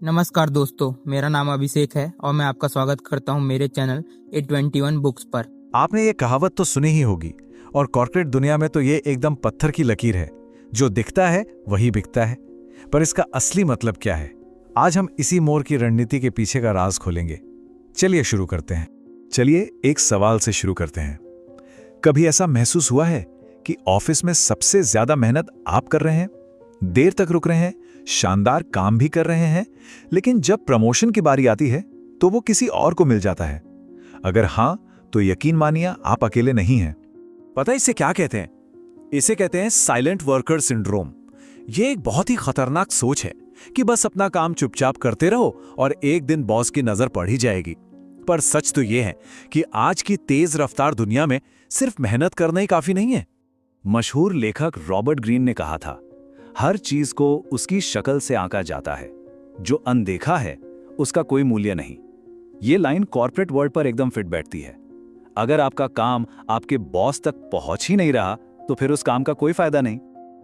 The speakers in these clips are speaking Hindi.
नमस्कार दोस्तों, मेरा नाम अभिषेक है और मैं आपका स्वागत करता हूं मेरे चैनल A21 बुक्स पर। आपने ये कहावत तो सुनी ही होगी और कॉर्पोरेट दुनिया में तो ये एकदम पत्थर की लकीर है, जो दिखता है वही बिकता है। पर इसका असली मतलब क्या है? आज हम इसी मोर की रणनीति के पीछे का राज खोलेंगे। चलिए शुरू करते हैं। चलिए एक सवाल से शुरू करते हैं। कभी ऐसा महसूस हुआ है कि ऑफिस में सबसे ज्यादा मेहनत आप कर रहे हैं, देर तक रुक रहे हैं, शानदार काम भी कर रहे हैं, लेकिन जब प्रमोशन की बारी आती है तो वो किसी और को मिल जाता है? अगर हां, तो यकीन मानिए आप अकेले नहीं हैं। पता है इसे क्या कहते हैं? इसे कहते हैं साइलेंट वर्कर सिंड्रोम। ये एक बहुत ही खतरनाक सोच है कि बस अपना काम चुपचाप करते रहो और एक दिन बॉस की नजर पड़ ही जाएगी। पर सच तो ये है कि आज की तेज रफ्तार दुनिया में सिर्फ मेहनत करना ही काफी नहीं है। मशहूर लेखक रॉबर्ट ग्रीन ने कहा था, हर चीज को उसकी शक्ल से आंका जाता है, जो अनदेखा है उसका कोई मूल्य नहीं। ये लाइन कॉर्पोरेट वर्ल्ड पर एकदम फिट बैठती है। अगर आपका काम आपके बॉस तक पहुंच ही नहीं रहा तो फिर उस काम का कोई फायदा नहीं।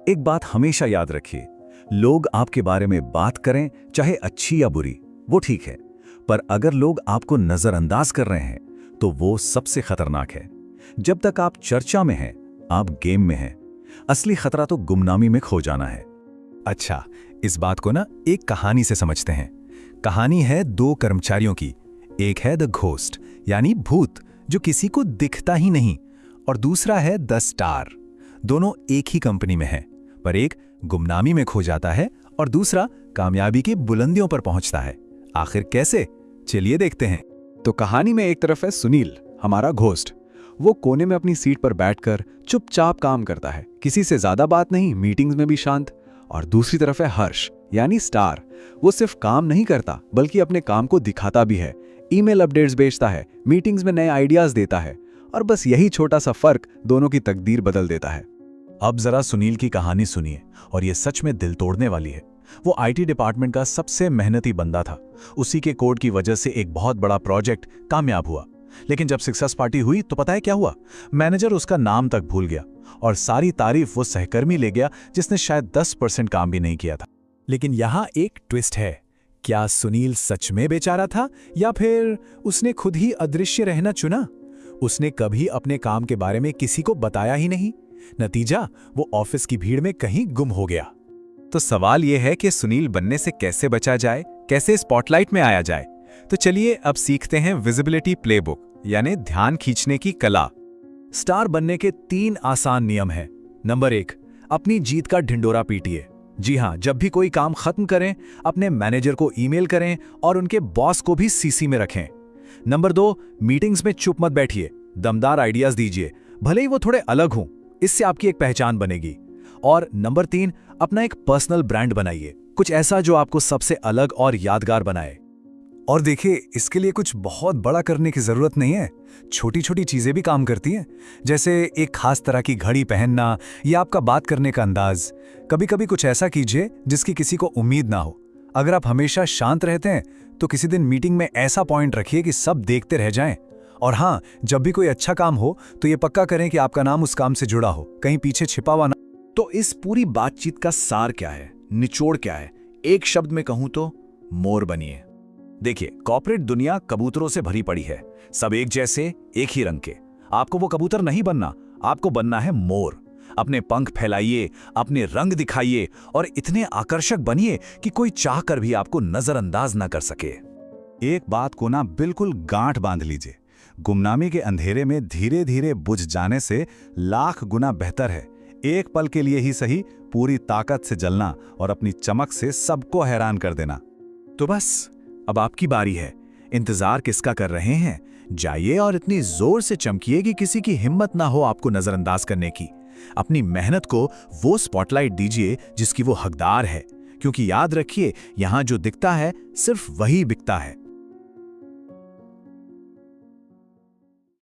एक बात हमेशा याद रखिए, लोग आपके बारे में बात करें चाहे अच्छी या बुरी, वो ठीक है, पर अगर लोग आपको नजरअंदाज कर रहे हैं तो वो सबसे खतरनाक है। जब तक आप चर्चा में हैं, आप गेम में हैं। असली खतरा तो गुमनामी में खो जाना है। अच्छा, इस बात को ना एक कहानी से समझते हैं। कहानी है दो कर्मचारियों की। एक है द घोस्ट यानी भूत, जो किसी को दिखता ही नहीं, और दूसरा है द स्टार। दोनों एक ही कंपनी में हैं, पर एक गुमनामी में खो जाता है और दूसरा कामयाबी की बुलंदियों पर पहुंचता है। आखिर कैसे? चलिए देखते हैं। तो कहानी में एक तरफ है सुनील, हमारा घोस्ट। वो कोने में अपनी सीट पर बैठकर चुपचाप काम करता है, किसी से ज्यादा बात नहीं, मीटिंग्स में भी शांत। और दूसरी तरफ है हर्ष यानी स्टार। वो सिर्फ काम नहीं करता बल्कि अपने काम को दिखाता भी है, ईमेल अपडेट्स भेजता है, मीटिंग्स में नए आइडियाज देता है, और बस यही छोटा सा फर्क दोनों की तकदीर बदल देता है। अब जरा सुनील की कहानी सुनिए, और ये सच में दिल तोड़ने वाली है। वो आईटी डिपार्टमेंट का सबसे मेहनती बंदा था। उसी के कोड की वजह से एक बहुत बड़ा प्रोजेक्ट कामयाब हुआ। लेकिन जब सक्सेस पार्टी हुई तो पता है क्या हुआ? मैनेजर उसका नाम तक भूल गया और सारी तारीफ वो सहकर्मी ले गया जिसने शायद 10% काम भी नहीं किया था। लेकिन यहां एक ट्विस्ट है। क्या सुनील सच में बेचारा था या फिर उसने खुद ही अदृश्य रहना चुना? उसने कभी अपने काम के बारे में किसी को बताया ही नहीं। नतीजा, वो ऑफिस की भीड़ में कहीं गुम हो गया। तो सवाल यह है कि सुनील बनने से कैसे बचा जाए, कैसे स्पॉटलाइट में आया जाए? तो चलिए अब सीखते हैं विजिबिलिटी प्लेबुक यानी ध्यान खींचने की कला। स्टार बनने के 3 आसान नियम हैं। नंबर 1, अपनी जीत का ढिंडोरा पीटिए। जी हां, जब भी कोई काम खत्म करें, अपने मैनेजर को ईमेल करें और उनके बॉस को भी सीसी में रखें। नंबर 2, मीटिंग्स में चुप मत बैठिए, दमदार आइडियाज दीजिए, भले ही वो थोड़े अलग हों, इससे आपकी एक पहचान बनेगी। और नंबर 3, अपना एक पर्सनल ब्रांड बनाइए, कुछ ऐसा जो आपको सबसे अलग और यादगार बनाए। और देखिए, इसके लिए कुछ बहुत बड़ा करने की जरूरत नहीं है। छोटी छोटी चीजें भी काम करती हैं, जैसे एक खास तरह की घड़ी पहनना या आपका बात करने का अंदाज। कभी कभी कुछ ऐसा कीजिए जिसकी किसी को उम्मीद ना हो। अगर आप हमेशा शांत रहते हैं तो किसी दिन मीटिंग में ऐसा पॉइंट रखिए कि सब देखते रह जाएं। और हाँ, जब भी कोई अच्छा काम हो तो ये पक्का करें कि आपका नाम उस काम से जुड़ा हो, कहीं पीछे छिपा हुआ ना। तो इस पूरी बातचीत का सार क्या है, निचोड़ क्या है? एक शब्द में कहूं तो मोर बनिए। देखिए, कॉर्पोरेट दुनिया कबूतरों से भरी पड़ी है, सब एक जैसे, एक ही रंग के। आपको वो कबूतर नहीं बनना, आपको बनना है मोर। अपने पंख फैलाइए, अपने रंग दिखाइए और इतने आकर्षक बनिए कि कोई चाहकर भी आपको नजरअंदाज ना कर सके। एक बात को ना बिल्कुल गांठ बांध लीजिए, गुमनामी के अंधेरे में धीरे धीरे बुझ जाने से लाख गुना बेहतर है एक पल के लिए ही सही पूरी ताकत से जलना और अपनी चमक से सबको हैरान कर देना। तो बस अब आपकी बारी है। इंतजार किसका कर रहे हैं? जाइए और इतनी जोर से चमकिए कि किसी की हिम्मत ना हो आपको नजरअंदाज करने की। अपनी मेहनत को वो स्पॉटलाइट दीजिए जिसकी वो हकदार है, क्योंकि याद रखिए, यहां जो दिखता है सिर्फ वही बिकता है।